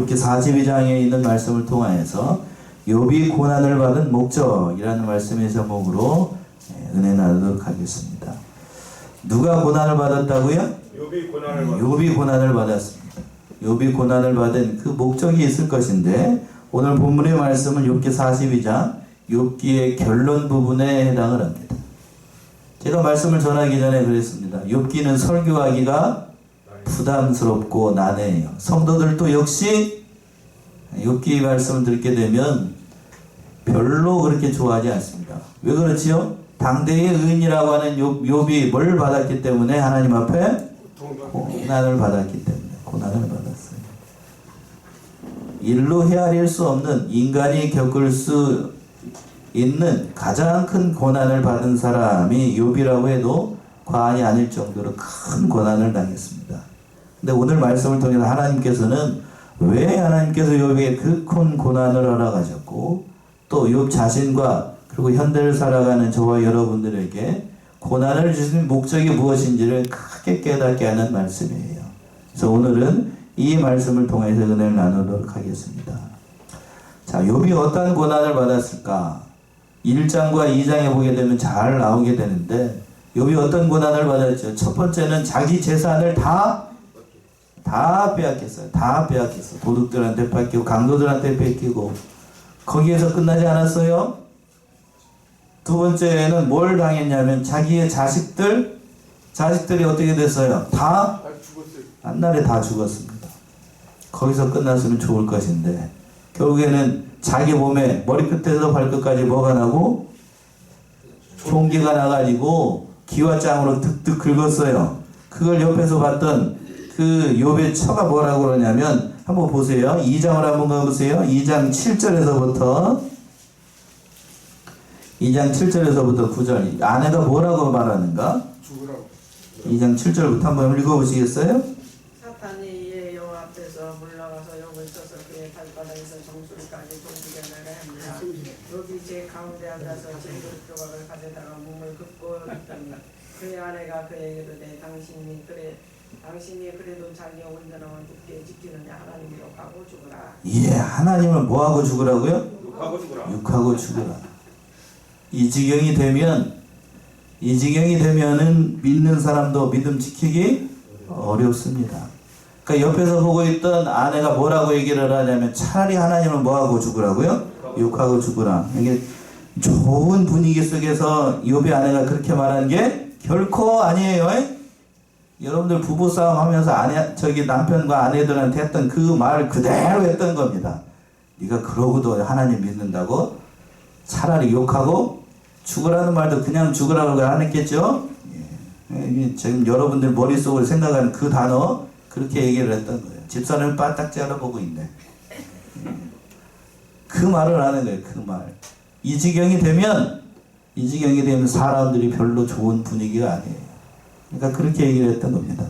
욥기 42장에 있는 말씀을 통하여서 욥이 고난을 받은 목적이라는 말씀의 제목으로 은혜 나누도록 하겠습니다. 누가 고난을 받았다고요? 욥이 고난을 받았습니다. 욥이 고난을 받은 그 목적이 있을 것인데, 오늘 본문의 말씀은 욥기 42장 욥기의 결론 부분에 해당을 합니다. 제가 말씀을 전하기 전에 그랬습니다. 욥기는 설교하기가 부담스럽고 난해해요. 성도들도 역시 욥기 말씀을 듣게 되면 별로 그렇게 좋아하지 않습니다. 왜 그렇지요? 당대의 의인이라고 하는 욥이 뭘 받았기 때문에? 하나님 앞에 고난을 받았기 때문에 고난을 받았어요. 일로 헤아릴 수 없는, 인간이 겪을 수 있는 가장 큰 고난을 받은 사람이 욥이라고 해도 과언이 아닐 정도로 큰 고난을 당했습니다. 근데 오늘 말씀을 통해서 하나님께서는 왜 하나님께서 욥에게 그 큰 고난을 허락하셨고, 또 욥 자신과 그리고 현대를 살아가는 저와 여러분들에게 고난을 주신 목적이 무엇인지를 크게 깨닫게 하는 말씀이에요. 그래서 오늘은 이 말씀을 통해서 은혜를 나누도록 하겠습니다. 자, 욥이 어떤 고난을 받았을까? 1장과 2장에 보게 되면 잘 나오게 되는데, 욥이 어떤 고난을 받았죠? 첫 번째는 자기 재산을 다 빼앗겼어요. 다 빼앗겼어. 도둑들한테 뺏기고 강도들한테 뺏기고. 거기에서 끝나지 않았어요. 두 번째는 뭘 당했냐면 자기의 자식들이 어떻게 됐어요? 다 한날에 다 죽었습니다. 거기서 끝났으면 좋을 것인데, 결국에는 자기 몸에 머리끝에서 발끝까지 뭐가 나고 총기가 나가지고 기와장으로 득득 긁었어요. 그걸 옆에서 봤던 그 욥의 처가 뭐라고 그러냐면, 한번 보세요. 2장을 한번 가보세요. 2장 7절에서부터 9절. 아내가 뭐라고 말하는가? 죽으라고. 2장 7절부터 한번 읽어보시겠어요? 사탄이 이에 여호와 앞에서 물러가서 욥을 쳐서 그의 발바닥에서 정수리까지 동지게 나가 합니다. 욥이 제 가운데 앉아서 제물 조각을 가져다가 몸을 긋고 있더니 그의 아내가 그에게 이르되 당신이 그래도 자기 온전함을 굳게 지키느냐? 하나님 욕하고 죽으라. 예, 하나님을 뭐하고 죽으라고요? 욕하고 죽으라. 이 지경이 되면은 믿는 사람도 믿음 지키기 어렵습니다. 그러니까 옆에서 보고 있던 아내가 뭐라고 얘기를 하냐면, 차라리 하나님을 뭐하고 죽으라고요? 욕하고 죽으라. 이게 좋은 분위기 속에서 욥의 아내가 그렇게 말한 게 결코 아니에요. 여러분들 부부싸움 하면서 남편과 아내들한테 했던 그 말 그대로 했던 겁니다. 네가 그러고도 하나님 믿는다고? 차라리 욕하고 죽으라는 말도 그냥 죽으라고 안 했겠죠? 예. 지금 여러분들 머릿속으로 생각하는 그 단어, 그렇게 얘기를 했던 거예요. 집사람을 빠딱지 알아보고 있네. 그 말을 하는 거예요. 그 말. 이 지경이 되면 사람들이 별로 좋은 분위기가 아니에요. 그러니까 그렇게 얘기를 했던 겁니다.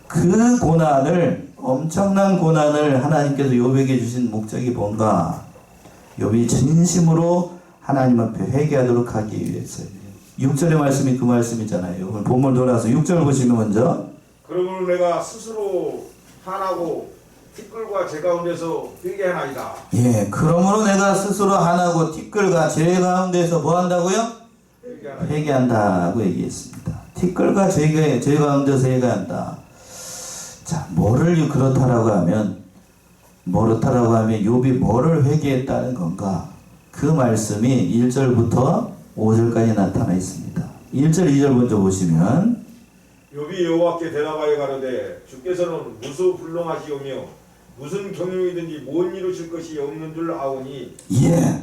그 고난을, 엄청난 고난을 하나님께서 욥에게 주신 목적이 뭔가? 욥이 진심으로 하나님 앞에 회개하도록 하기 위해서예요. 6절의 말씀이 그 말씀이잖아요. 오늘 본문 돌아서 6절 보시면 먼저, 그러므로 내가 스스로 화나고 티끌과 제 가운데서 회개하나이다. 예, 그러므로 내가 스스로 하나고 티끌과 제 가운데서 뭐 한다고요? 회개한다고 얘기했습니다. 티끌과 제 가운데서 회개한다. 자, 뭐를 그렇다라고 하면 욥이 뭐를 회개했다는 건가? 그 말씀이 1절부터 5절까지 나타나 있습니다. 1절, 2절 먼저 보시면, 욥이 여호와께 대답하여 가로되 주께서는 무소불능하시오며 무슨 경영이든지 못 이루실 것이 없는 줄 아오니. 예,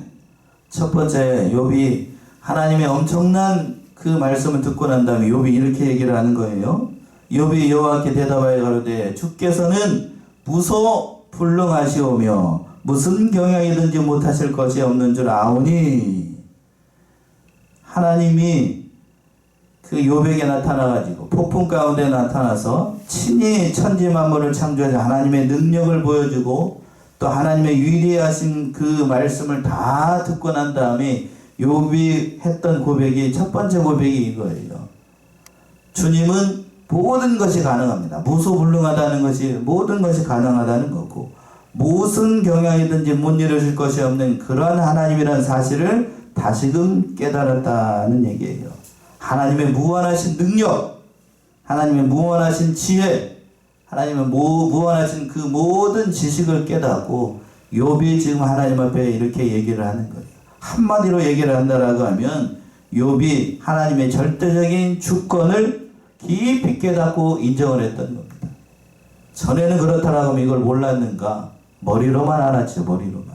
첫 번째 욥이 하나님의 엄청난 그 말씀을 듣고 난 다음에 욥이 이렇게 얘기를 하는 거예요. 욥이 여호와께 대답하여 가로되 주께서는 무소불능하시오며 무슨 경영이든지 못하실 것이 없는 줄 아오니. 하나님이 그 욥에게 나타나가지고 폭풍 가운데 나타나서 친히 천지 만물을 창조하신 하나님의 능력을 보여주고, 또 하나님의 위대하신 그 말씀을 다 듣고 난 다음에 욥이 했던 고백이, 첫 번째 고백이 이거예요. 주님은 모든 것이 가능합니다. 무소불능하다는 것이 모든 것이 가능하다는 거고, 무슨 경향이든지 못 이루실 것이 없는 그런 하나님이라는 사실을 다시금 깨달았다는 얘기예요. 하나님의 무한하신 능력, 하나님의 무한하신 지혜, 하나님의 무한하신 그 모든 지식을 깨닫고 욥이 지금 하나님 앞에 이렇게 얘기를 하는 거예요. 한마디로 얘기를 한다라고 하면 욥이 하나님의 절대적인 주권을 깊이 깨닫고 인정을 했던 겁니다. 전에는 그렇다라고 하면 이걸 몰랐는가? 머리로만 알았죠. 머리로만.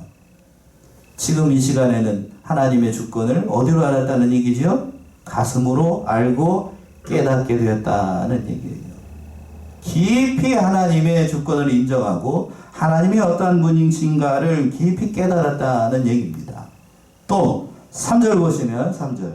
지금 이 시간에는 하나님의 주권을 어디로 알았다는 얘기죠? 가슴으로 알고 깨닫게 되었다는 얘기예요. 깊이 하나님의 주권을 인정하고 하나님이 어떠한 분이신가를 깊이 깨달았다는 얘기입니다. 또 3절 보시면 3절.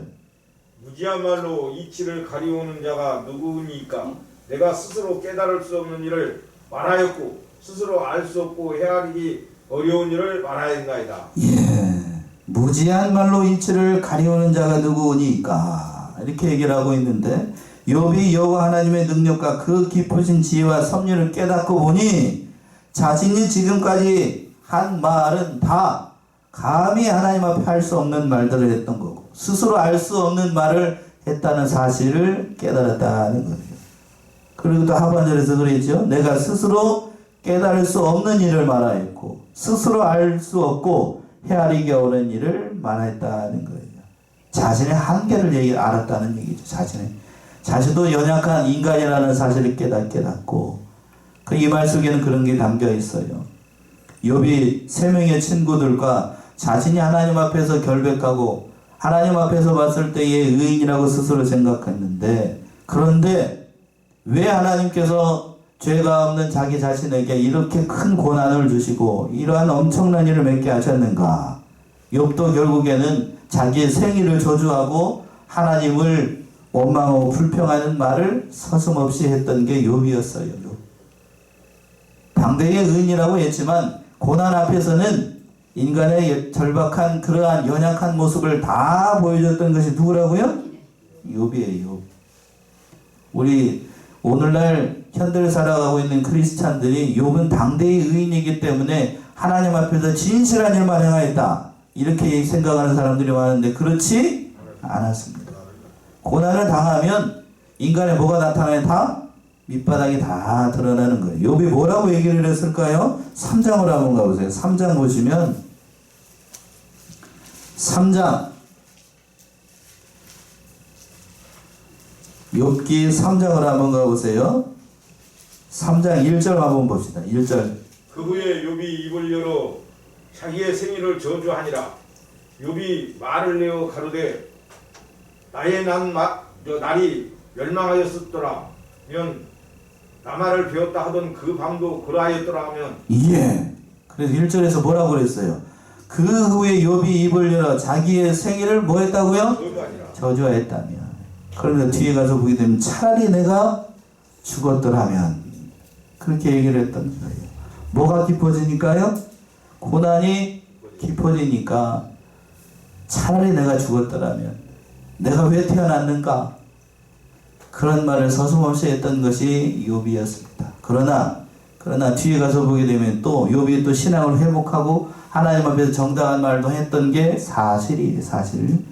무지한 말로 이치를 가리우는 자가 누구니까? 내가 스스로 깨달을 수 없는 일을 말하였고 스스로 알 수 없고 헤아리기 어려운 일을 말하였나이다. 예, 무지한 말로 이치를 가리우는 자가 누구니까 이렇게 얘기를 하고 있는데 욥이 여호와 하나님의 능력과 그 깊으신 지혜와 섭리를 깨닫고 보니 자신이 지금까지 한 말은 다 감히 하나님 앞에 할 수 없는 말들을 했던 거고 스스로 알 수 없는 말을 했다는 사실을 깨달았다는 거예요. 그리고 또 하반절에서 그랬죠. 내가 스스로 깨달을 수 없는 일을 말하였고 스스로 알 수 없고 헤아리기 어려운 일을 말했다는 거예요. 자신의 한계를 알았다는 얘기죠. 자신도 연약한 인간이라는 사실을 깨닫고 이 말 속에는 그런 게 담겨 있어요. 욥이 3명의 친구들과 자신이 하나님 앞에서 결백하고 하나님 앞에서 봤을 때의 의인이라고 스스로 생각했는데 그런데 왜 하나님께서 죄가 없는 자기 자신에게 이렇게 큰 고난을 주시고 이러한 엄청난 일을 맺게 하셨는가? 욥도 결국에는 자기의 생일을 저주하고 하나님을 원망하고 불평하는 말을 서슴없이 했던 게 욥이었어요. 당대의 의인이라고 했지만 고난 앞에서는 인간의 절박한 그러한 연약한 모습을 다 보여줬던 것이 누구라고요? 욥이에요. 우리 오늘날 현대를 살아가고 있는 크리스찬들이 욥은 당대의 의인이기 때문에 하나님 앞에서 진실한 일만 행하였다 이렇게 생각하는 사람들이 많은데 그렇지 않았습니다. 고난을 당하면 인간의 뭐가 나타나요? 다 밑바닥이 다 드러나는 거예요. 욥이 뭐라고 얘기를 했을까요? 3장을 한번 가보세요. 3장 보시면 3장 욥기 3장을 한번 가보세요. 3장 1절 한번 봅시다. 1절. 그 후에 욥이 입을 열어 자기의 생일을 저주하니라. 욥이 말을 내어 가로되 나의 날이 멸망하였었더라 면 나말을 배웠다 하던 그 밤도 그러하였더라 하면 예. 그래서 1절에서 뭐라고 그랬어요? 그 후에 욥이 입을 열어 자기의 생일을 뭐 했다고요? 저주하였다며. 그런데 뒤에 가서 보게 되면 차라리 내가 죽었더라면 그렇게 얘기를 했던 거예요. 뭐가 깊어지니까요? 고난이 깊어지니까 차라리 내가 죽었더라면 내가 왜 태어났는가? 그런 말을 서슴없이 했던 것이 욥이었습니다. 그러나 뒤에 가서 보게 되면 또 욥이 또 신앙을 회복하고 하나님 앞에서 정당한 말도 했던 게 사실이에요. 사실.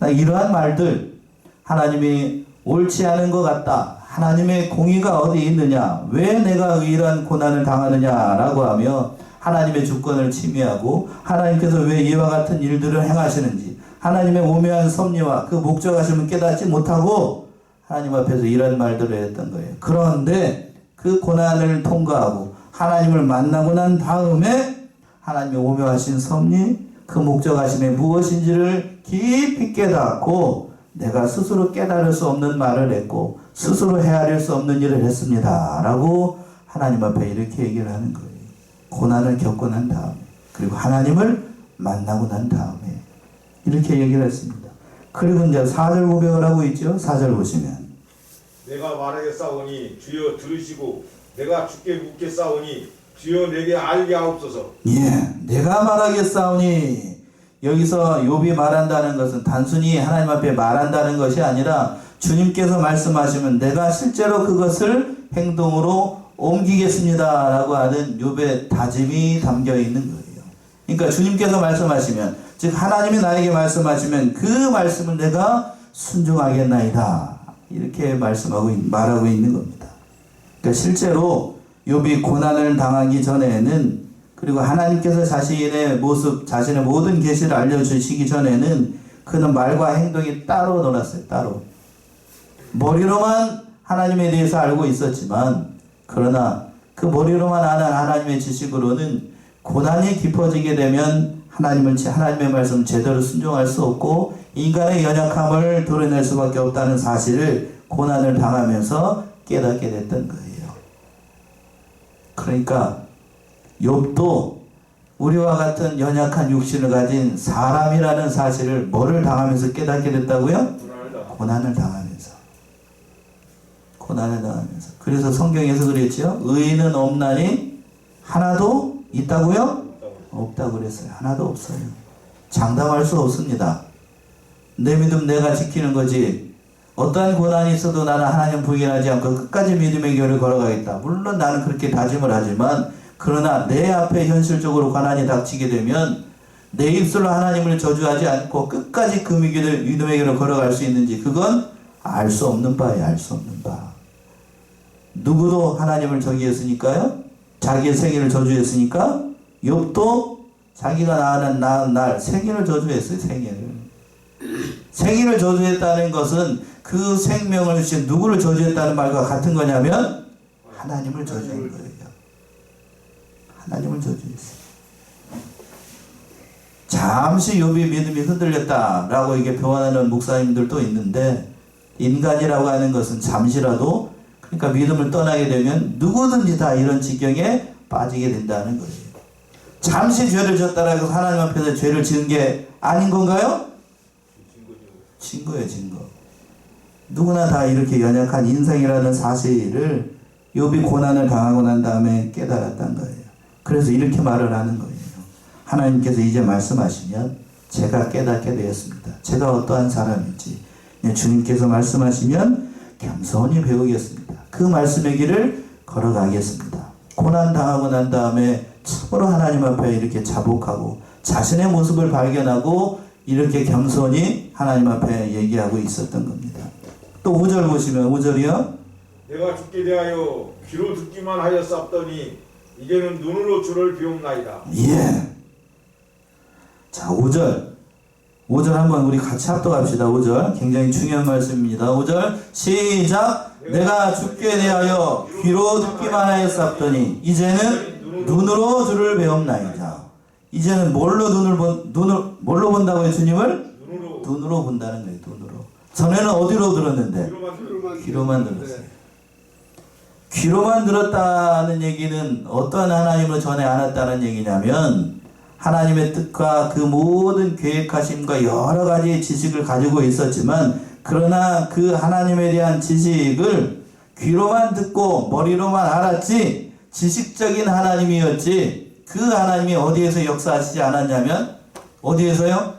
이러한 말들 하나님이 옳지 않은 것 같다. 하나님의 공의가 어디 있느냐? 왜 내가 이러한 고난을 당하느냐라고 하며 하나님의 주권을 침해하고 하나님께서 왜 이와 같은 일들을 행하시는지 하나님의 오묘한 섭리와 그 목적하심을 깨닫지 못하고 하나님 앞에서 이런 말들을 했던 거예요. 그런데 그 고난을 통과하고 하나님을 만나고 난 다음에 하나님의 오묘하신 섭리 그 목적하심이 무엇인지를 깊이 깨닫고 내가 스스로 깨달을 수 없는 말을 했고 스스로 헤아릴 수 없는 일을 했습니다 라고 하나님 앞에 이렇게 얘기를 하는 거예요. 고난을 겪고 난 다음에 그리고 하나님을 만나고 난 다음에 이렇게 얘기를 했습니다. 그리고 이제 4절 고백을 하고 있죠. 4절 보시면 내가 말하겠사오니 주여 들으시고 내가 주께 묻겠사오니 주여 내게 알게 하옵소서. 예, 내가 말하겠사오니 여기서 욥이 말한다는 것은 단순히 하나님 앞에 말한다는 것이 아니라 주님께서 말씀하시면 내가 실제로 그것을 행동으로 옮기겠습니다라고 하는 욥의 다짐이 담겨 있는 거예요. 그러니까 주님께서 말씀하시면, 즉 하나님이 나에게 말씀하시면 그 말씀을 내가 순종하겠나이다, 이렇게 말하고 있는 겁니다. 그러니까 실제로 욥이 고난을 당하기 전에는, 그리고 하나님께서 자신의 모습, 자신의 모든 계시를 알려주시기 전에는 그는 말과 행동이 따로 놀았어요. 따로. 머리로만 하나님에 대해서 알고 있었지만, 그러나 그 머리로만 아는 하나님의 지식으로는 고난이 깊어지게 되면 하나님의 말씀 제대로 순종할 수 없고 인간의 연약함을 드러낼 수밖에 없다는 사실을 고난을 당하면서 깨닫게 됐던 거예요. 그러니까 욥도 우리와 같은 연약한 육신을 가진 사람이라는 사실을 뭐를 당하면서 깨닫게 됐다고요? 고난을 당하면서. 고난을 당하면서. 그래서 성경에서 그랬죠. 의인은 없나니 하나도 있다고요? 없다고 그랬어요. 하나도 없어요. 장담할 수 없습니다. 내 믿음 내가 지키는 거지. 어떠한 고난이 있어도 나는 하나님 부인하지 않고 끝까지 믿음의 길을 걸어가겠다. 물론 나는 그렇게 다짐을 하지만, 그러나 내 앞에 현실적으로 고난이 닥치게 되면 내 입술로 하나님을 저주하지 않고 끝까지 그 믿음의 길을 걸어갈 수 있는지, 그건 알 수 없는 바예요. 알 수 없는 바. 누구도 하나님을 저기했으니까요. 자기의 생일을 저주했으니까 욥도 자기가 낳은 날 생일을 저주했어요. 생일을 저주했다는 것은 그 생명을 주신 누구를 저주했다는 말과 같은 거냐면 하나님을 저주한 거예요. 하나님을 저주했어요. 잠시 욥이 믿음이 흔들렸다라고 이게 표현하는 목사님들도 있는데, 인간이라고 하는 것은 잠시라도, 그러니까 믿음을 떠나게 되면 누구든지 다 이런 지경에 빠지게 된다는 거예요. 잠시 죄를 졌다라고 해서 하나님 앞에서 죄를 지은 게 아닌 건가요? 진 거예요, 진 거. 누구나 다 이렇게 연약한 인생이라는 사실을 욥이 고난을 당하고 난 다음에 깨달았단 거예요. 그래서 이렇게 말을 하는 거예요. 하나님께서 이제 말씀하시면 제가 깨닫게 되었습니다. 제가 어떠한 사람인지 주님께서 말씀하시면 겸손히 배우겠습니다. 그 말씀의 길을 걸어가겠습니다. 고난 당하고 난 다음에 참으로 하나님 앞에 이렇게 자복하고 자신의 모습을 발견하고 이렇게 겸손히 하나님 앞에 얘기하고 있었던 겁니다. 또 5절 보시면, 5절이요. 내가 죽게 대하여 귀로 듣기만 하였사옵더니 이제는 눈으로 주를 비옵나이다. 예. 자, 5절 한번 우리 같이 합독합시다. 5절 굉장히 중요한 말씀입니다. 5절 시작. 내가 죽게 대하여 귀로 듣기만 하였사옵더니 이제는 눈으로 주를 배움나이다. 이제는 뭘로 뭘로 본다고요? 주님을? 눈으로 본다는 거예요. 눈으로. 전에는 어디로 들었는데? 귀로만 들었어요. 귀로만 들었다는 얘기는 어떠한 하나님을 전에 알았다는 얘기냐면, 하나님의 뜻과 그 모든 계획하심과 여러 가지 지식을 가지고 있었지만, 그러나 그 하나님에 대한 지식을 귀로만 듣고 머리로만 알았지, 지식적인 하나님이었지, 그 하나님이 어디에서 역사하시지 않았냐면, 어디에서요?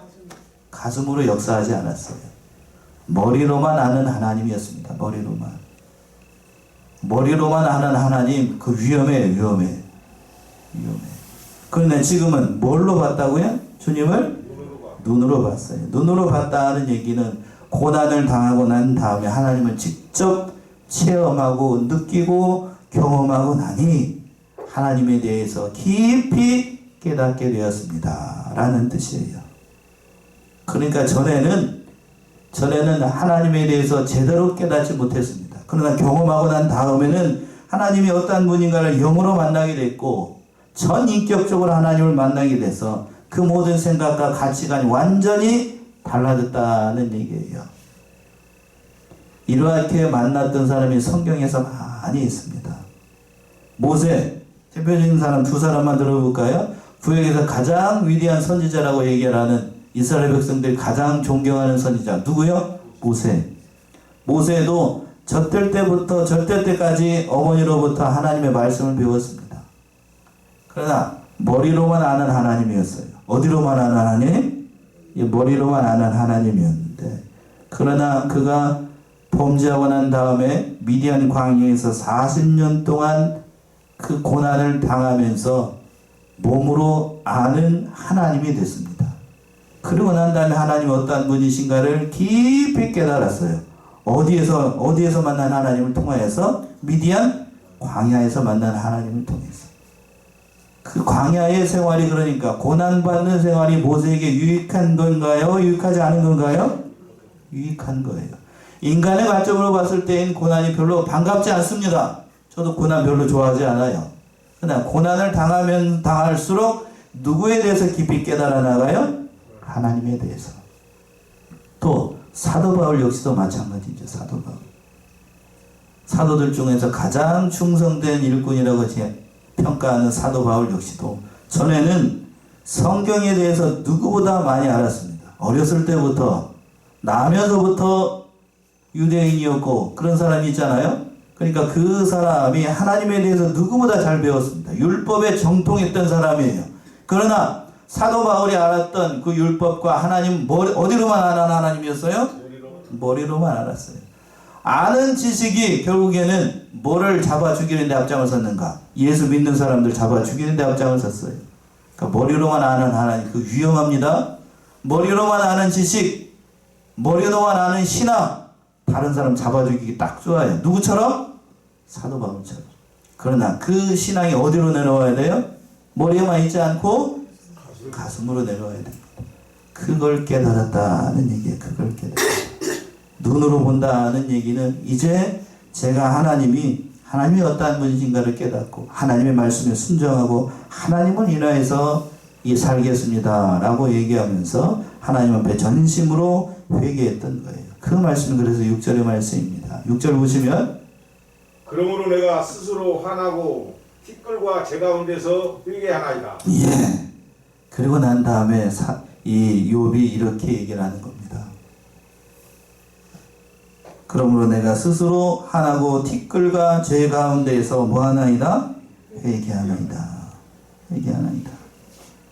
가슴으로 역사하지 않았어요. 머리로만 아는 하나님이었습니다. 머리로만 아는 하나님, 그 위험해. 그런데 지금은 뭘로 봤다고요? 주님을? 눈으로 봤어요. 눈으로 봤다는 얘기는 고난을 당하고 난 다음에 하나님을 직접 체험하고 느끼고 경험하고 나니 하나님에 대해서 깊이 깨닫게 되었습니다 라는 뜻이에요. 그러니까 전에는 하나님에 대해서 제대로 깨닫지 못했습니다. 그러나 경험하고 난 다음에는 하나님이 어떠한 분인가를 영으로 만나게 됐고, 전인격적으로 하나님을 만나게 돼서 그 모든 생각과 가치관이 완전히 달라졌다는 얘기예요. 이렇게 만났던 사람이 성경에서 많이 있습니다. 모세, 대표적인 사람 두 사람만 들어볼까요? 구약에서 가장 위대한 선지자라고 얘기하는 이스라엘 백성들이 가장 존경하는 선지자 누구요? 모세도 젖될 때까지 어머니로부터 하나님의 말씀을 배웠습니다. 그러나 머리로만 아는 하나님이었어요. 어디로만 아는 하나님? 머리로만 아는 하나님이었는데, 그러나 그가 범죄하고 난 다음에 미디안 광야에서 40년 동안 그 고난을 당하면서 몸으로 아는 하나님이 됐습니다. 그러고 난 다음에 하나님이 어떠한 분이신가를 깊이 깨달았어요. 어디에서 만난 하나님을 통하여서? 미디안 광야에서 만난 하나님을 통해서. 그 광야의 생활이, 그러니까 고난받는 생활이 모세에게 유익한 건가요? 유익하지 않은 건가요? 유익한 거예요. 인간의 관점으로 봤을 때인 고난이 별로 반갑지 않습니다. 저도 고난 별로 좋아하지 않아요. 그러나 고난을 당하면 당할수록 누구에 대해서 깊이 깨달아 나가요? 하나님에 대해서. 또 사도 바울 역시도 마찬가지죠. 사도 바울. 사도들 중에서 가장 충성된 일꾼이라고 평가하는 사도 바울 역시도 전에는 성경에 대해서 누구보다 많이 알았습니다. 어렸을 때부터, 나면서부터 유대인이었고 그런 사람이 있잖아요. 그러니까 그 사람이 하나님에 대해서 누구보다 잘 배웠습니다. 율법에 정통했던 사람이에요. 그러나 사도 바울이 알았던 그 율법과 하나님, 어디로만 아는 하나님이었어요? 머리로만 알았어요. 아는 지식이 결국에는 뭐를 잡아 죽이는데 앞장을 섰는가? 예수 믿는 사람들 잡아 죽이는데 앞장을 섰어요. 그러니까 머리로만 아는 하나님, 그 위험합니다. 머리로만 아는 지식, 머리로만 아는 신앙, 다른 사람 잡아 죽이기 딱 좋아요. 누구처럼? 사도 바울처럼. 그러나 그 신앙이 어디로 내려와야 돼요? 머리에만 있지 않고 가슴으로 내려와야 돼요. 그걸 깨달았다는 얘기예요. 그걸 깨달았다. 눈으로 본다는 얘기는 이제 제가 하나님이 어떠한 분이신가를 깨닫고 하나님의 말씀에 순종하고 하나님을 인하여서 살겠습니다 라고 얘기하면서 하나님 앞에 전심으로 회개했던 거예요. 그 말씀은 그래서 6절의 말씀입니다. 6절 보시면 그러므로 내가 스스로 화나고 티끌과 제 가운데서 회개하나이다. 예. 그리고 난 다음에 이 욥이 이렇게 얘기를 하는 겁니다. 그러므로 내가 스스로 화나고 티끌과 죄 가운데에서 뭐하나이다? 회개하나이다. 회개하나이다.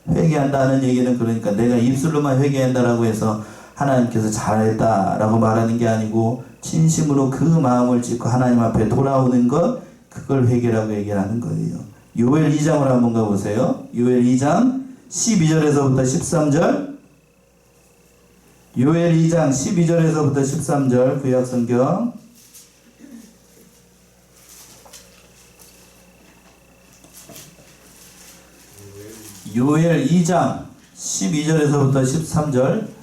회개한다는 얘기는 그러니까 내가 입술로만 회개한다라고 해서 하나님께서 잘했다라고 말하는 게 아니고 진심으로 그 마음을 찢고 하나님 앞에 돌아오는 것, 그걸 회개라고 얘기하는 거예요. 요엘 2장을 한번 가보세요. 요엘 2장 12절에서부터 13절. 요엘 2장 12절에서부터 13절 구약성경. 요엘 2장 12절에서부터 13절.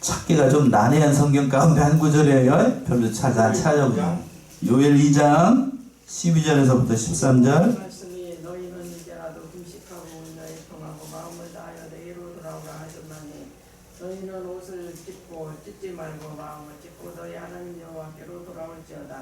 찾기가 좀 난해한 성경 가운데 한 구절이에요. 별로 안 찾아보면. 요엘 2장 12절에서부터 13절. 말씀이 너희는 이제라도 금식하고 은혜에 통하고 마음을 다하여 내게로 돌아오라 하셨나니 너희는 옷을 찢지 말고 마음을 찢고 너희 하나님 여호와께로 돌아올지어다.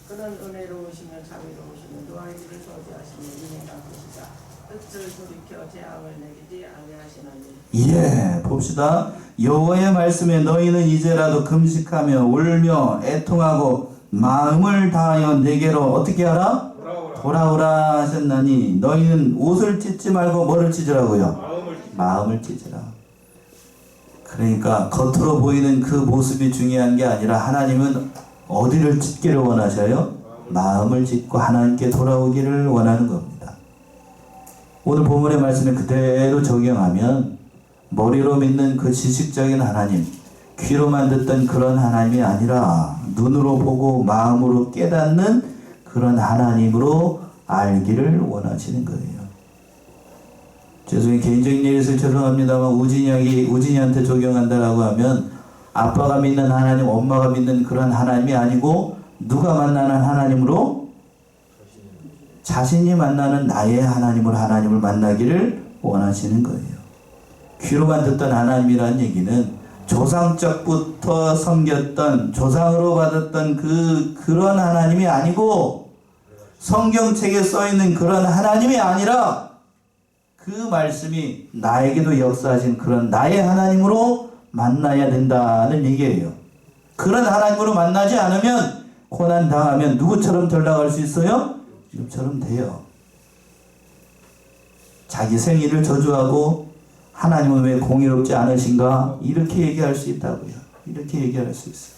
그는 은혜로우시며 자비로우시며 노하의 길을 저지하시며 은혜 갚으시자 뜻을 돌이켜 재앙을 내리지 아니하시나니. 예, 봅시다. 여호와의 말씀에 너희는 이제라도 금식하며 울며 애통하고 마음을 다하여 내게로 어떻게 하라? 돌아오라 하셨나니 너희는 옷을 찢지 말고 뭐를 찢으라고요? 마음을 찢으라. 그러니까 겉으로 보이는 그 모습이 중요한 게 아니라 하나님은 어디를 찢기를 원하셔요? 마음을 찢고 하나님께 돌아오기를 원하는 겁니다. 오늘 본문의 말씀을 그대로 적용하면 머리로 믿는 그 지식적인 하나님, 귀로만 듣던 그런 하나님이 아니라 눈으로 보고 마음으로 깨닫는 그런 하나님으로 알기를 원하시는 거예요. 죄송해요. 개인적인 예에서 죄송합니다만 우진이한테 적용한다라고 하면 아빠가 믿는 하나님, 엄마가 믿는 그런 하나님이 아니고 누가 만나는 하나님으로? 자신이 만나는 나의 하나님을 만나기를 원하시는 거예요. 귀로만 듣던 하나님이라는 얘기는 조상적부터 섬겼던 조상으로 받았던 그런 하나님이 아니고 성경책에 써있는 그런 하나님이 아니라 그 말씀이 나에게도 역사하신 그런 나의 하나님으로 만나야 된다는 얘기예요. 그런 하나님으로 만나지 않으면 고난 당하면 누구처럼 전락할 수 있어요? 욥처럼 돼요. 자기 생일을 저주하고 하나님은 왜 공의롭지 않으신가? 이렇게 얘기할 수 있다고요. 이렇게 얘기할 수 있어요.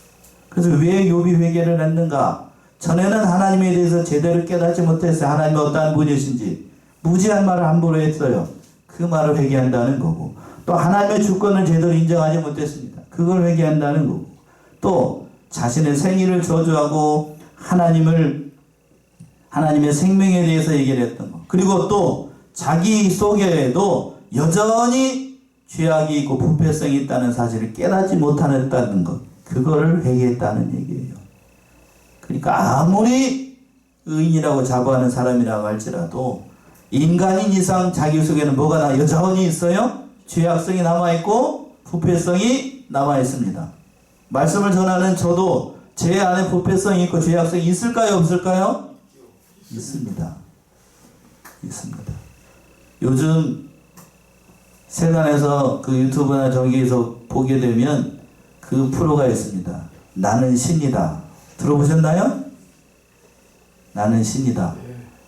그래서 왜 욥이 회개를 했는가? 전에는 하나님에 대해서 제대로 깨닫지 못했어요. 하나님이 어떠한 분이신지 무지한 말을 함부로 했어요. 그 말을 회개한다는 거고, 또 하나님의 주권을 제대로 인정하지 못했습니다. 그걸 회개한다는 거고, 또 자신의 생일을 저주하고 하나님의 생명에 대해서 얘기를 했던 거, 그리고 또 자기 속에도 여전히 죄악이 있고 부패성이 있다는 사실을 깨닫지 못하는 것, 그거를 회개했다는 얘기예요. 그러니까 아무리 의인이라고 자부하는 사람이라고 할지라도 인간인 이상 자기 속에는 뭐가 여전히 있어요? 죄악성이 남아있고 부패성이 남아있습니다. 말씀을 전하는 저도 제 안에 부패성이 있고 죄악성이 있을까요? 없을까요? 있습니다. 있습니다. 요즘 세간에서 그 유튜브나 저기에서 보게 되면 그 프로가 있습니다. 나는 신이다. 들어보셨나요? 나는 신이다.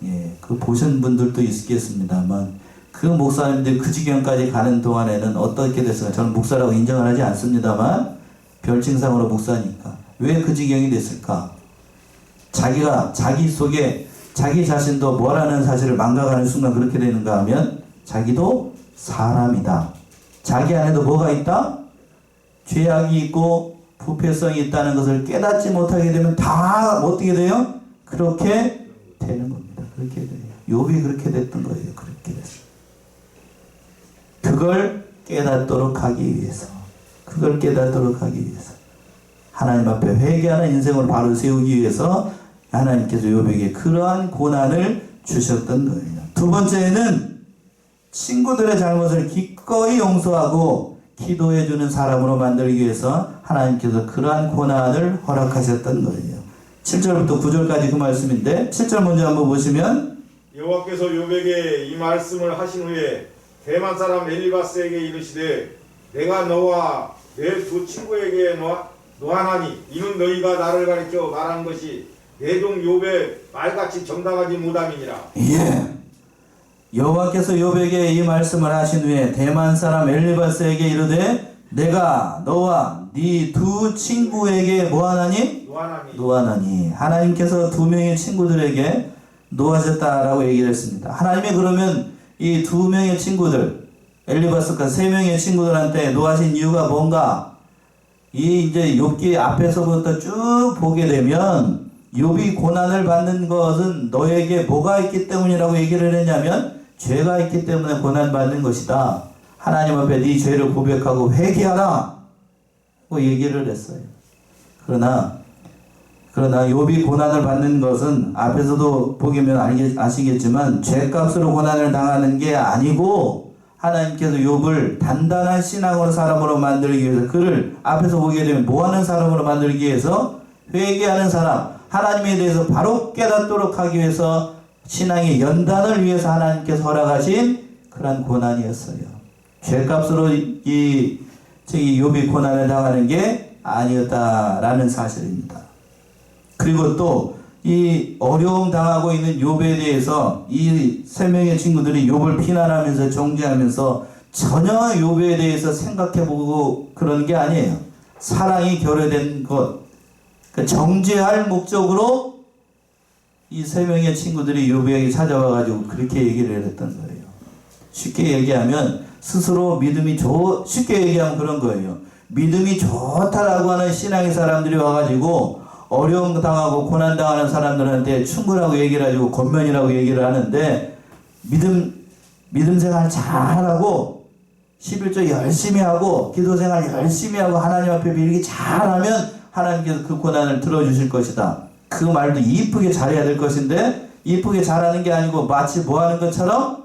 예, 그 보신 분들도 있겠습니다만 그 목사님들 그 지경까지 가는 동안에는 어떻게 됐을까? 저는 목사라고 인정을 하지 않습니다만 별칭상으로 목사니까 왜 그 지경이 됐을까? 자기가 자기 속에 자기 자신도 뭐라는 사실을 망각하는 순간 그렇게 되는가 하면 자기도 사람이다. 자기 안에도 뭐가 있다? 죄악이 있고 부패성이 있다는 것을 깨닫지 못하게 되면 다 어떻게 돼요? 그렇게 되는 겁니다. 그렇게 돼요. 욥이 그렇게 됐던 거예요. 그렇게 됐어요. 그걸 깨닫도록 하기 위해서, 그걸 깨닫도록 하기 위해서 하나님 앞에 회개하는 인생을 바로 세우기 위해서 하나님께서 욥에게 그러한 고난을 주셨던 거예요. 두 번째는 친구들의 잘못을 기꺼이 용서하고 기도해주는 사람으로 만들기 위해서 하나님께서 그러한 고난을 허락하셨던 거예요. 7절부터 9절까지 그 말씀인데 7절 먼저 한번 보시면 여호와께서 욥에게 이 말씀을 하신 후에 대만 사람 엘리바스에게 이르시되 내가 너와 내 두 친구에게 노하나니 이는 너희가 나를 가리켜 말한 것이 내 종 욥의 말같이 정당하지 못함이니라. 예. 여호와께서 욥에게 이 말씀을 하신 후에 대만 사람 엘리바스에게 이르되 내가 너와 네 두 친구에게 뭐하나니? 노하나니. 하나님께서 두 명의 친구들에게 노하셨다라고 얘기를 했습니다. 하나님이 그러면 이 두 명의 친구들 엘리바스과 세 명의 친구들한테 노하신 이유가 뭔가? 이 이제 욥기 앞에서부터 쭉 보게 되면 욥이 고난을 받는 것은 너에게 뭐가 있기 때문이라고 얘기를 했냐면 죄가 있기 때문에 고난받는 것이다. 하나님 앞에 네 죄를 고백하고 회개하라 고 얘기를 했어요. 그러나 욥이 고난을 받는 것은 앞에서도 보시면 아시겠지만 죄값으로 고난을 당하는 게 아니고 하나님께서 욥을 단단한 신앙으로 사람으로 만들기 위해서 그를 앞에서 보게 되면 뭐하는 사람으로 만들기 위해서 회개하는 사람, 하나님에 대해서 바로 깨닫도록 하기 위해서 신앙의 연단을 위해서 하나님께서 허락하신 그런 고난이었어요. 죄값으로 이 욥이 고난을 당하는 게 아니었다라는 사실입니다. 그리고 또 이 어려움 당하고 있는 욥에 대해서 이 세 명의 친구들이 욥을 비난하면서 정죄하면서 전혀 욥에 대해서 생각해보고 그런 게 아니에요. 사랑이 결여된 것, 그러니까 정죄할 목적으로 이 세 명의 친구들이 욥에게 찾아와가지고 그렇게 얘기를 했던 거예요. 쉽게 얘기하면 스스로 쉽게 얘기하면 그런 거예요. 믿음이 좋다라고 하는 신앙의 사람들이 와가지고 어려움 당하고 고난 당하는 사람들한테 충고라고 얘기를 하고 권면이라고 얘기를 하는데 믿음 생활 잘하고 11조 열심히 하고 기도 생활 열심히 하고 하나님 앞에 빌기 잘하면 하나님께서 그 고난을 들어주실 것이다. 그 말도 이쁘게 잘해야 될 것인데 이쁘게 잘하는 게 아니고 마치 뭐하는 것처럼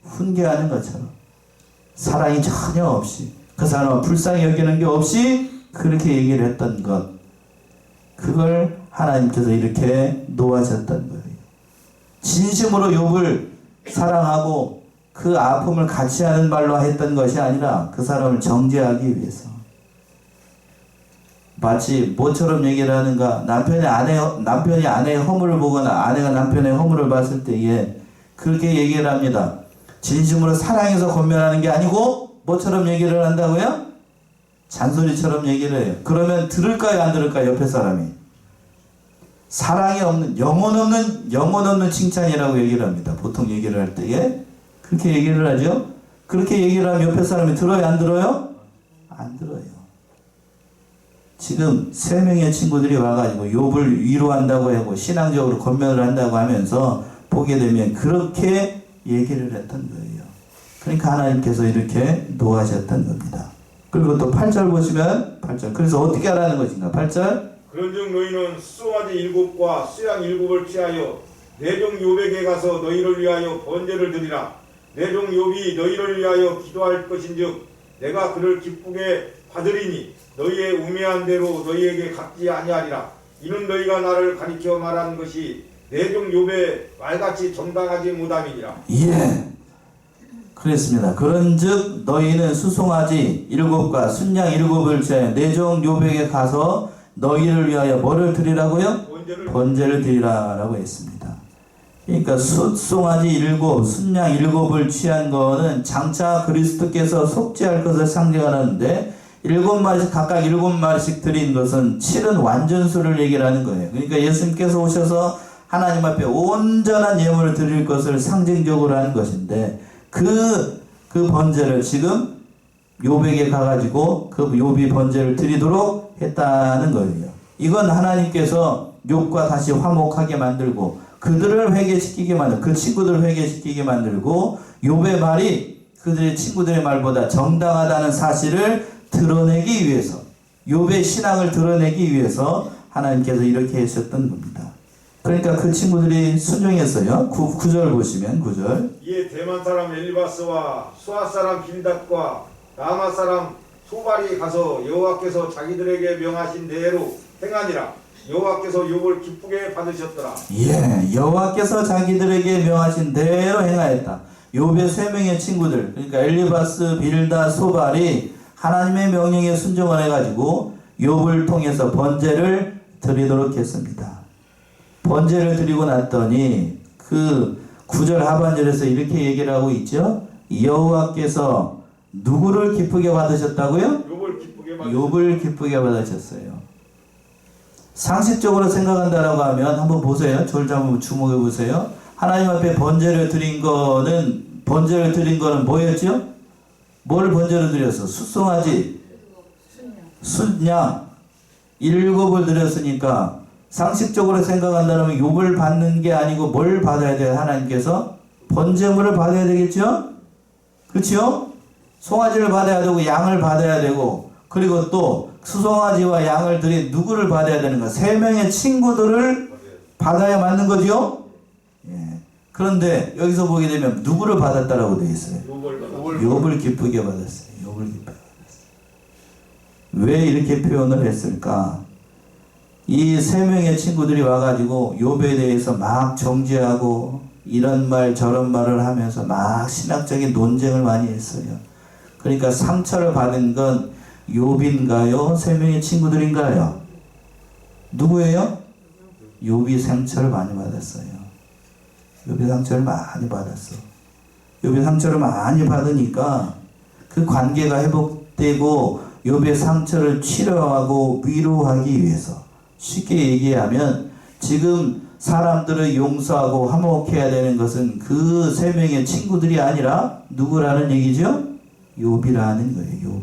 훈계하는 것처럼 사랑이 전혀 없이 그 사람을 불쌍히 여기는 게 없이 그렇게 얘기를 했던 것, 그걸 하나님께서 이렇게 놓아셨던 거예요. 진심으로 욥을 사랑하고 그 아픔을 같이 하는 말로 했던 것이 아니라 그 사람을 정죄하기 위해서. 마치 뭐처럼 얘기를 하는가? 남편이 아내의 허물을 보거나 아내가 남편의 허물을 봤을 때에 그렇게 얘기를 합니다. 진심으로 사랑해서 권면하는 게 아니고 뭐처럼 얘기를 한다고요? 잔소리처럼 얘기를 해요. 그러면 들을까요? 안 들을까요? 옆에 사람이. 사랑이 없는, 영혼 없는 칭찬이라고 얘기를 합니다. 보통 얘기를 할 때에. 그렇게 얘기를 하죠. 그렇게 얘기를 하면 옆에 사람이 들어요, 안 들어요? 안 들어요. 지금 3명의 친구들이 와가지고 욥을 위로한다고 하고 신앙적으로 권면을 한다고 하면서 보게 되면 그렇게 얘기를 했던 거예요. 그러니까 하나님께서 이렇게 노하셨던 겁니다. 그리고 또 8절 보시면 8절. 그래서 어떻게 하라는 것인가? 8절. 그런즉 너희는 수송아지 7과 수양 7을 취하여 내 종 욥에게 가서 너희를 위하여 번제를 드리라. 내 종 욥이 너희를 위하여 기도할 것인즉 내가 그를 기쁘게 받으리니 너희의 우매한 대로 너희에게 갚지 아니하리라. 이는 너희가 나를 가리켜 말하는 것이 내 종 욥의 말같이 정당하지 못함이니라. 예. 그랬습니다. 그런즉 너희는 수송아지 7과 순양 7을 취하여 내 종 욥에게 가서 너희를 위하여 뭐를 드리라고요? 번제를 드리라라고 했습니다. 그러니까 수송아지 7, 순양 7을 취한 거는 장차 그리스도께서 속죄할 것을 상징하는데 7마리씩 각각 7마리씩 드린 것은 7은 완전수를 얘기를 하는 거예요. 그러니까 예수님께서 오셔서 하나님 앞에 온전한 예물을 드릴 것을 상징적으로 하는 것인데 그 번제를 지금 욥에게 가가지고 그 욥이 번제를 드리도록 했다는 거예요. 이건 하나님께서 욥과 다시 화목하게 만들고 그들을 회개시키게 만들고 그 친구들을 회개시키게 만들고 욥의 말이 그들의 친구들의 말보다 정당하다는 사실을 드러내기 위해서 욥의 신앙을 드러내기 위해서 하나님께서 이렇게 하셨던 겁니다. 그러니까 그 친구들이 순종했어요. 9절 보시면 9절. 이에 대만 사람 엘리바스와 수아 사람 빌닷과 라마 사람 소발이 가서 여호와께서 자기들에게 명하신 대로 행하니라. 여호와께서 욥을 기쁘게 받으셨더라. 예, 여호와께서 자기들에게 명하신 대로 행하였다. 욥의 3명의 친구들, 그러니까 엘리바스, 빌닷, 소발이 하나님의 명령에 순종을 해가지고 욥을 통해서 번제를 드리도록 했습니다. 번제를 드리고 났더니 그 9절 하반절에서 이렇게 얘기를 하고 있죠. 여호와께서 누구를 기쁘게 받으셨다고요? 욥을 기쁘게 받으셨어요. 상식적으로 생각한다라고 하면 한번 보세요. 저를 한번 주목해 보세요. 하나님 앞에 번제를 드린 거는 뭐였죠? 뭘 번제로 드렸어? 수송아지, 순양 7을 드렸으니까 상식적으로 생각한다면 욥을 받는 게 아니고 뭘 받아야 돼요? 하나님께서 번제물을 받아야 되겠죠? 그렇죠? 송아지를 받아야 되고 양을 받아야 되고 그리고 또 수송아지와 양을 드린 누구를 받아야 되는가? 3명의 친구들을 받아야 맞는 거죠? 예. 그런데 여기서 보게 되면 누구를 받았다라고 되어 있어요? 욥을 기쁘게 받았어요. 욥을 기쁘게 받았어요. 왜 이렇게 표현을 했을까? 이 3명의 친구들이 와가지고 욥에 대해서 막 정죄하고 이런 말 저런 말을 하면서 막 신학적인 논쟁을 많이 했어요. 그러니까 상처를 받은 건 욥인가요? 3명의 친구들인가요? 누구예요? 욥이 상처를 많이 받았어요. 욥이 상처를 많이 받았어. 욥이 상처를 많이 받으니까 그 관계가 회복되고 욥의 상처를 치료하고 위로하기 위해서 쉽게 얘기하면 지금 사람들을 용서하고 화목해야 되는 것은 그 3명의 친구들이 아니라 누구라는 얘기죠? 욥이라는 거예요.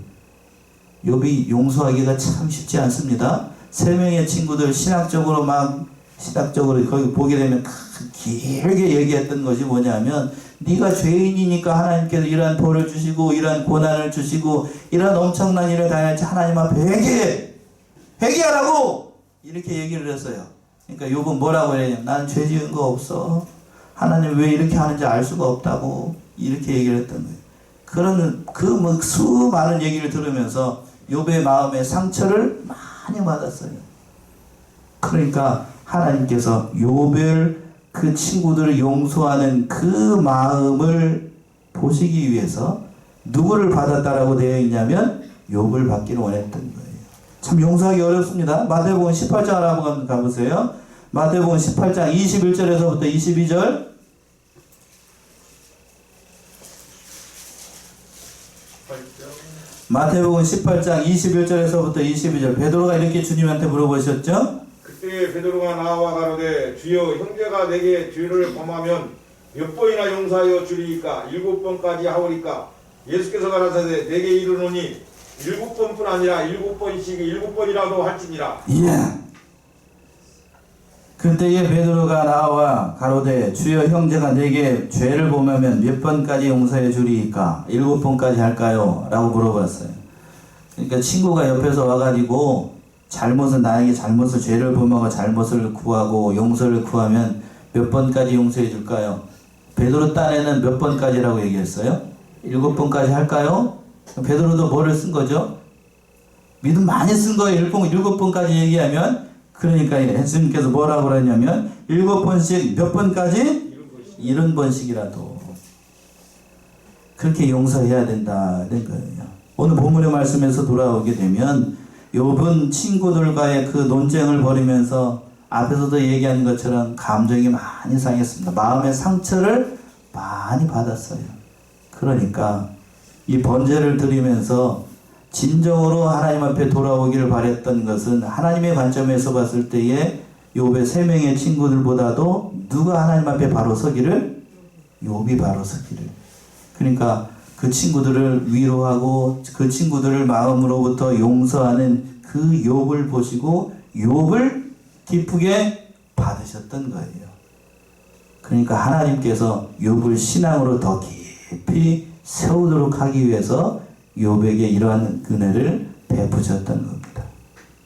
욥이 용서하기가 참 쉽지 않습니다. 3명의 친구들 신학적으로 거기 보게 되면 길게 얘기했던 것이 뭐냐면 네가 죄인이니까 하나님께서 이러한 벌을 주시고 이러한 고난을 주시고 이러한 엄청난 일을 당할지 하나님 앞에 회개하라고 이렇게 얘기를 했어요. 그러니까 욥은 뭐라고 해야 나는 죄 지은 거 없어. 하나님 왜 이렇게 하는지 알 수가 없다고 이렇게 얘기를 했던 거예요. 그런 수많은 얘기를 들으면서 욥의 마음에 상처를 많이 받았어요. 그러니까 하나님께서 욥을 그 친구들을 용서하는 그 마음을 보시기 위해서 누구를 받았다라고 되어 있냐면 욥을 받기를 원했던 거예요. 참 용서하기 어렵습니다. 마태복음 18장 한번 가보세요. 마태복음 18장 21절에서부터 22절. 마태복음 18장 21절에서부터 22절. 베드로가 이렇게 주님한테 물어보셨죠? 그때 이에 베드로가 나와 가로되 주여 형제가 내게 죄를 범하면 몇 번이나 용서하여 주리이까 7번까지 하오리까 예수께서 가라사대 내게 이르노니 7번뿐 아니라 7번씩 7번이라도 할지니라. 예. 그때에 베드로가 나와 가로되 주여 형제가 내게 죄를 범하면 몇 번까지 용서해 주리이까 7번까지 할까요? 라고 물어봤어요. 그러니까 친구가 옆에서 와가지고 나에게 잘못을 죄를 범하고 잘못을 구하고 용서를 구하면 몇 번까지 용서해 줄까요? 베드로 딴에는 몇 번까지라고 얘기했어요? 7번까지 할까요? 베드로도 뭐를 쓴 거죠? 믿음 많이 쓴 거예요. 7번까지 얘기하면. 그러니까 예수님께서 뭐라고 그러냐면 7번씩 몇 번까지? 70번씩이라도 그렇게 용서해야 된다는 거예요. 오늘 본문의 말씀에서 돌아오게 되면 욥은 친구들과의 그 논쟁을 벌이면서 앞에서도 얘기한 것처럼 감정이 많이 상했습니다. 마음의 상처를 많이 받았어요. 그러니까 이 번제를 드리면서 진정으로 하나님 앞에 돌아오기를 바랬던 것은 하나님의 관점에서 봤을 때에 욥의 3명의 친구들보다도 누가 하나님 앞에 바로 서기를? 욥이 바로 서기를. 그러니까 그 친구들을 위로하고 그 친구들을 마음으로부터 용서하는 그 욥을 보시고 욥을 기쁘게 받으셨던 거예요. 그러니까 하나님께서 욥을 신앙으로 더 깊이 세우도록 하기 위해서 욥에게 이러한 은혜를 베푸셨던 겁니다.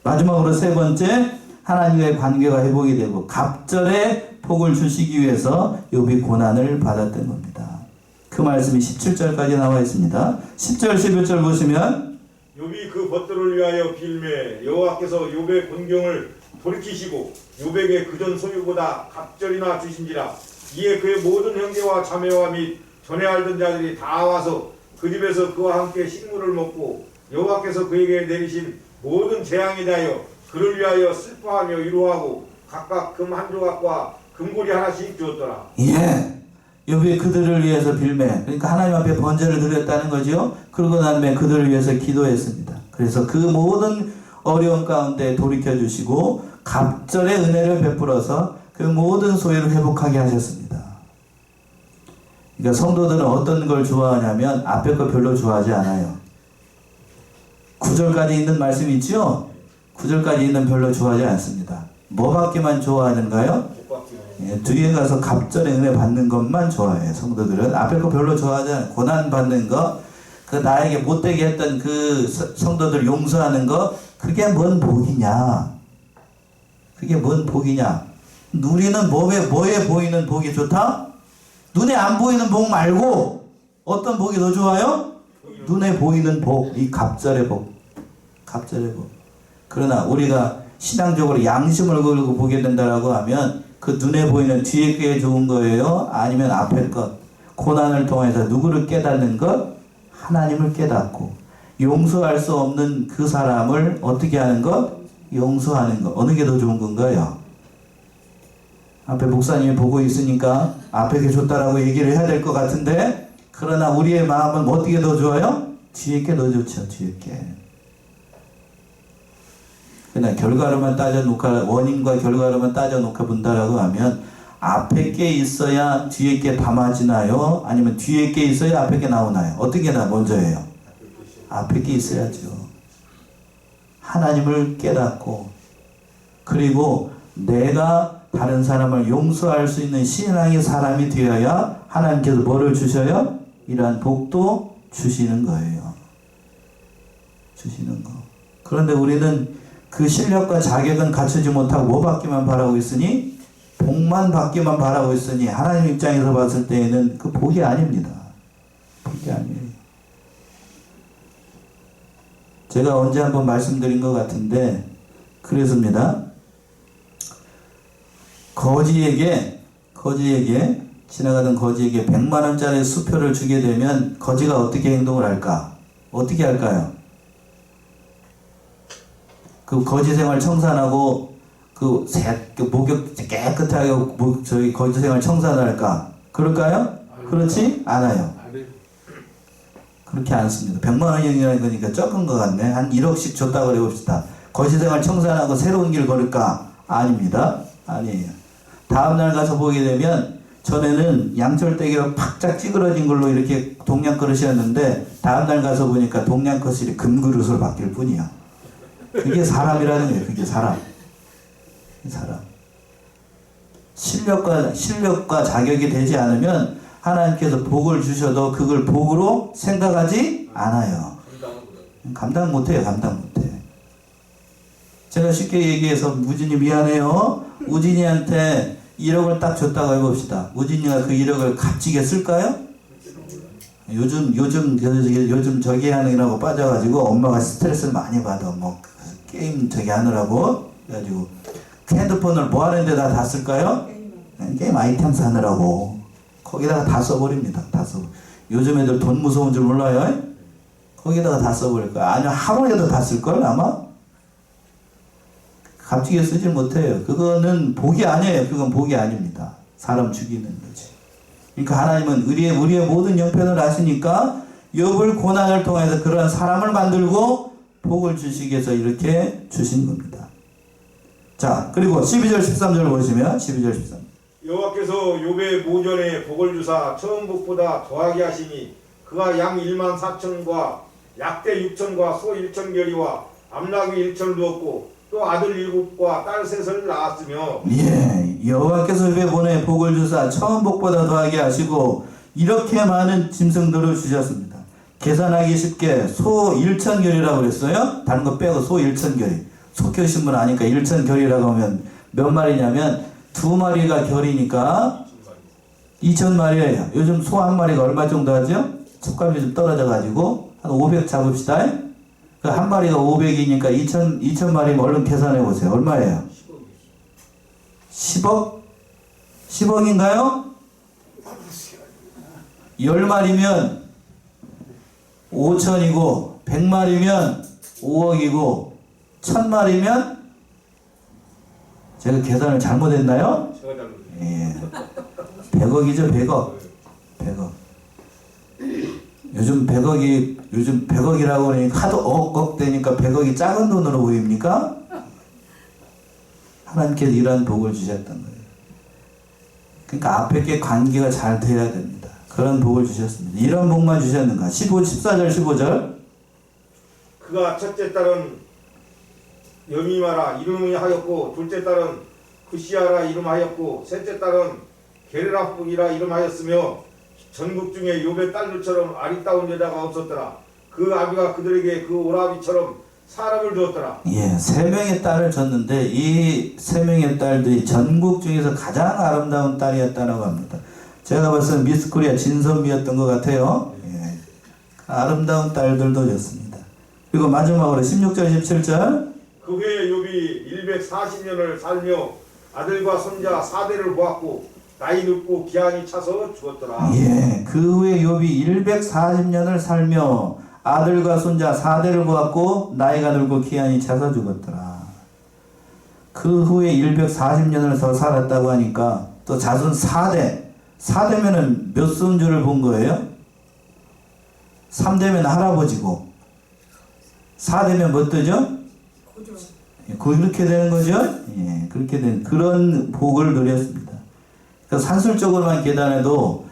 마지막으로 3번째, 하나님과의 관계가 회복이 되고 갑절에 복을 주시기 위해서 욥이 고난을 받았던 겁니다. 그 말씀이 17절까지 나와 있습니다. 10절 11절 보시면 욥이 그 벗들을 위하여 빌매 여호와께서 욥의 곤경을 돌이키시고 욥에게 그전 소유보다 갑절이나 주신지라. 이에 그의 모든 형제와 자매와 및 전에 알던 자들이 다 와서 그 집에서 그와 함께 식물을 먹고 여호와께서 그에게 내리신 모든 재앙에 대하여 그를 위하여 슬퍼하며 위로하고 각각 금 한 조각과 금고리 하나씩 주었더라. 예, 욥이 그들을 위해서 빌매, 그러니까 하나님 앞에 번제를 드렸다는 거죠. 그러고 난 다음에 그들을 위해서 기도했습니다. 그래서 그 모든 어려움 가운데 돌이켜 주시고 갑절의 은혜를 베풀어서 그 모든 소유를 회복하게 하셨습니다. 그러니까 성도들은 어떤 걸 좋아하냐면 앞에 거 별로 좋아하지 않아요. 9절까지 있는 말씀이 있죠? 9절까지 있는 별로 좋아하지 않습니다. 뭐 받기만 좋아하는가요? 예, 뒤에 가서 갑절의 은혜 받는 것만 좋아해요. 성도들은 앞에 거 별로 좋아하지 않아요. 고난 받는 거, 그 나에게 못되게 했던 그 성도들 용서하는 거, 그게 뭔 복이냐? 그게 뭔 복이냐? 우리는 뭐에 보이는 복이 좋다? 눈에 안 보이는 복 말고 어떤 복이 더 좋아요? 눈에 보이는 복, 이 갑절의 복. 갑절의 복. 그러나 우리가 신앙적으로 양심을 걸고 보게 된다라고 하면 그 눈에 보이는 뒤에 게 좋은 거예요? 아니면 앞에 것? 고난을 통해서 누구를 깨닫는 것? 하나님을 깨닫고 용서할 수 없는 그 사람을 어떻게 하는 것? 용서하는 것. 어느 게 더 좋은 건가요? 앞에 목사님이 보고 있으니까 앞에 게 좋다라고 얘기를 해야 될 것 같은데, 그러나 우리의 마음은 어떻게 더 좋아요? 뒤에 게 더 좋죠. 뒤에 게. 그냥 결과로만 원인과 결과로만 따져놓고 본다라고 하면 앞에 게 있어야 뒤에 게 담아지나요? 아니면 뒤에 게 있어야 앞에 게 나오나요? 어떻게 먼저예요? 앞에 게 있어야죠. 하나님을 깨닫고, 그리고 내가 다른 사람을 용서할 수 있는 신앙의 사람이 되어야 하나님께서 뭐를 주셔요? 이러한 복도 주시는 거예요. 주시는 거. 그런데 우리는 그 실력과 자격은 갖추지 못하고 뭐 받기만 바라고 있으니? 복만 받기만 바라고 있으니 하나님 입장에서 봤을 때에는 그 복이 아닙니다. 복이 아니에요. 제가 언제 한번 말씀드린 것 같은데 그랬습니다. 거지에게 지나가던 거지에게 100만 원짜리 수표를 주게 되면 거지가 어떻게 행동을 할까? 어떻게 할까요? 그 거지 생활 청산하고 목욕 깨끗하게 거지 생활 청산할까? 그럴까요? 그렇지 않아요. 그렇게 않습니다. 100만 원이라는 거니까 적은 것 같네. 한 1억씩 줬다 그래 봅시다. 거지 생활 청산하고 새로운 길 걸을까? 아닙니다. 아니에요. 다음날 가서 보게 되면 전에는 양철대기로 팍짝 찌그러진 걸로 이렇게 동양 그릇이었는데 다음날 가서 보니까 동양 그릇이 금그릇으로 바뀔 뿐이야. 그게 사람이라는 거예요. 그게 사람. 사람. 실력과 자격이 되지 않으면 하나님께서 복을 주셔도 그걸 복으로 생각하지 않아요. 감당 못해요. 감당 못해. 제가 쉽게 얘기해서 우진이 미안해요. 우진이한테 1억을 딱 줬다고 해봅시다. 우진이가 그 1억을 값지게 쓸까요? 요즘 저기 하느라고 빠져가지고 엄마가 스트레스를 많이 받아. 뭐 게임 저기 하느라고 그래가지고 핸드폰을 뭐 하는 데다 다 쓸까요? 게임 아이템 사느라고 거기다가 다 써버립니다. 다 써. 요즘 애들 돈 무서운 줄 몰라요? 거기다가 다 써버릴 거야. 아니면 하루에도 다 쓸걸 아마? 값지게 쓰질 못해요. 그거는 복이 아니에요. 그건 복이 아닙니다. 사람 죽이는 거지. 그러니까 하나님은 우리의 모든 형편을 아시니까 욥을 고난을 통해서 그러한 사람을 만들고 복을 주시기 위해서 이렇게 주신 겁니다. 자, 그리고 12절 13절 보시면 12절 13절 여호와께서 욥의 모전에 복을 주사 처음 복보다 더하게 하시니 그가 양 1만 4천과 약대 6천과 소 1천결이와 암나귀 1천을 두었고 또 아들 7과 딸 3을 낳았으며 예, 여호와께서 욥의 본에 복을 주사 처음 복보다 더하게 하시고 이렇게 많은 짐승들을 주셨습니다. 계산하기 쉽게 소 1천결이라고 그랬어요. 다른 거 빼고 소 1천결이. 소 키우신 분 아니까 1천결이라고 하면 몇 마리냐면 2마리가 결이니까 2,000마리예요. 요즘 소 한 마리가 얼마 정도 하죠? 촉감이 좀 떨어져 가지고 한 500 잡읍시다. 그 한 마리가 500이니까 2,000마리면 얼른 계산해 보세요. 얼마예요? 10억? 10억인가요? 10마리면 5천이고 100마리면 5억이고 1000마리면 제가 계산을 잘못했나요? 제가 잘못. 예. 100억이죠, 100억. 100억. 요즘 100억이라고 하니까 하도 억억 되니까 100억이 작은 돈으로 보입니까? 하나님께서 이러한 복을 주셨던 거예요. 그러니까 앞에 게 관계가 잘 돼야 됩니다. 그런 복을 주셨습니다. 이런 복만 주셨는가? 14절 15절 그가 첫째 딸은 여미마라 이름이 하였고 둘째 딸은 구시아라 이름하였고 셋째 딸은 게르라프이라 이름하였으며 전국 중에 욥의 딸들처럼 아리따운 여자가 없었더라. 그 아비가 그들에게 그 오라비처럼 사람을 주었더라. 예, 3명의 딸을 줬는데 이 3명의 딸들이 전국 중에서 가장 아름다운 딸이었다고 합니다. 제가 봤을 때 미스 코리아 진선미였던 것 같아요. 예, 아름다운 딸들도 줬습니다. 그리고 마지막으로 16절 17절 그 후에 욥이 140년을 살며 아들과 손자 4대를 보았고 나이 늙고 기한이 차서 죽었더라. 예, 그 후에 욥이 140년을 살며 아들과 손자 4대를 보았고 나이가 늙고 기한이 차서 죽었더라. 그 후에 140년을 더 살았다고 하니까 또 자손 4대면은 몇 손주를 본 거예요? 3대면 할아버지고 4대면 뭐 뜨죠? 그렇게 되는 거죠? 예, 그렇게 된 그런 복을 누렸습니다. 그러니까 산술적으로만 계산해도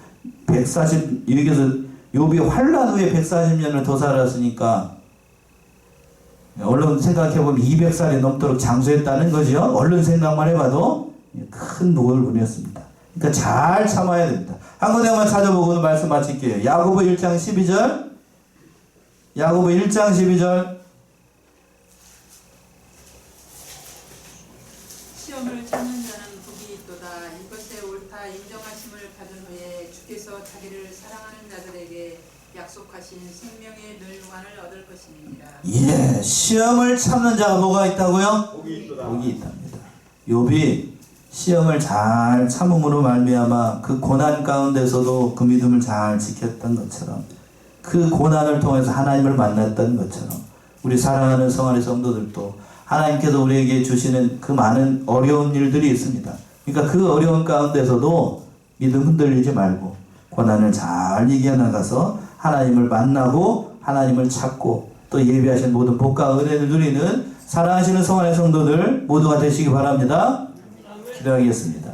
여기서 욥이 환란 후에 140년을 더 살았으니까 얼른 생각해보면 200살이 넘도록 장수했다는 거죠. 얼른 생각만 해봐도 큰 복을 누렸습니다. 그러니까 잘 참아야 됩니다. 한 군데만 찾아보고 말씀 마칠게요. 야고보 1장 12절 야고보 1장 12절 시험을 참는 자는 복이 있도다. 이것에 옳다 인정하심을 받은 후에 주께서 자기를 사랑하는 자들에게 약속하신 생명의 멸관을 얻을 것이니라. 예, 시험을 참는 자가 뭐가 있다고요? 복이 있도다. 복이 있답니다. 욥이 시험을 잘 참음으로 말미암아 그 고난 가운데서도 그 믿음을 잘 지켰던 것처럼 그 고난을 통해서 하나님을 만났던 것처럼 우리 사랑하는 성안의 성도들도 하나님께서 우리에게 주시는 그 많은 어려운 일들이 있습니다. 그러니까 그 어려운 가운데서도 믿음 흔들리지 말고 고난을 잘 이겨나가서 하나님을 만나고 하나님을 찾고 또 예비하신 모든 복과 은혜를 누리는 사랑하시는 성안의 성도들 모두가 되시기 바랍니다. 기도하겠습니다.